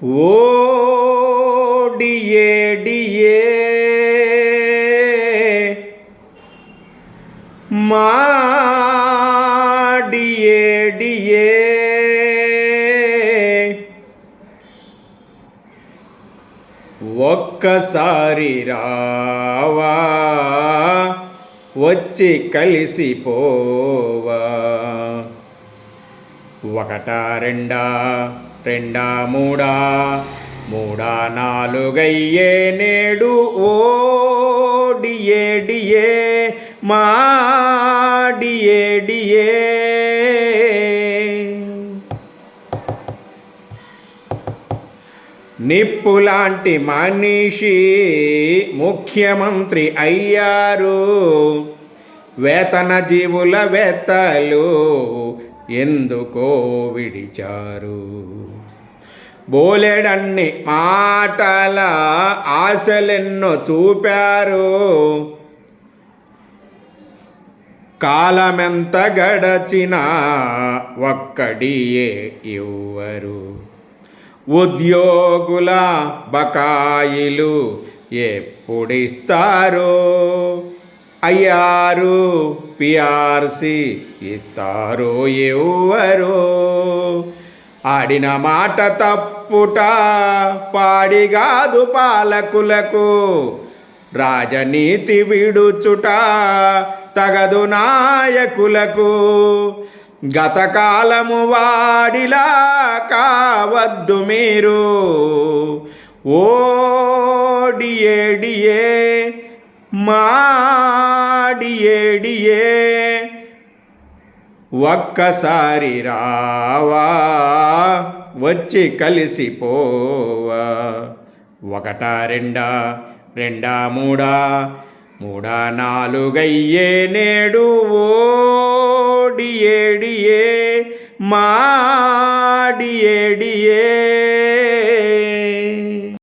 ఓ డియే డియే మా డియే డియే ఒక్కసారి రావా వచ్చి కలిసిపోవా ఒకటా రెండా రెండా మూడా మూడా నాలుగయ్యే నేడు ఓ డియే డియే మా డియే డియే నిప్పులాంటి మనిషి ముఖ్యమంత్రి అయ్యారు. వేతన జీవుల వేత్తలు ఎందుకో విడిచారు. బోలెడన్ని మాటల ఆశలెన్నో చూపారు. కాలమెంత గడచినా ఒక్కడియే ఇవ్వరు. ఉద్యోగుల బకాయిలు ఎప్పుడిస్తారో అయ్యారు. పిఆర్సి ఇస్తారో ఎవ్వరో. ఆడిన మాట తప్పుట పాడిగాదు పాలకులకు. రాజనీతి విడుచుట తగదు నాయకులకు. గతకాలము వాడిలా కావద్దు మీరు. ఓ డియే డియే మా డియే డియే ఒక్కసారి రావా వచ్చి కలిసిపోవా ఒకటా రెండా రెండా మూడా మూడా నాలుగయ్యే నేడు ఓ డియే డియే మా డియే డియే.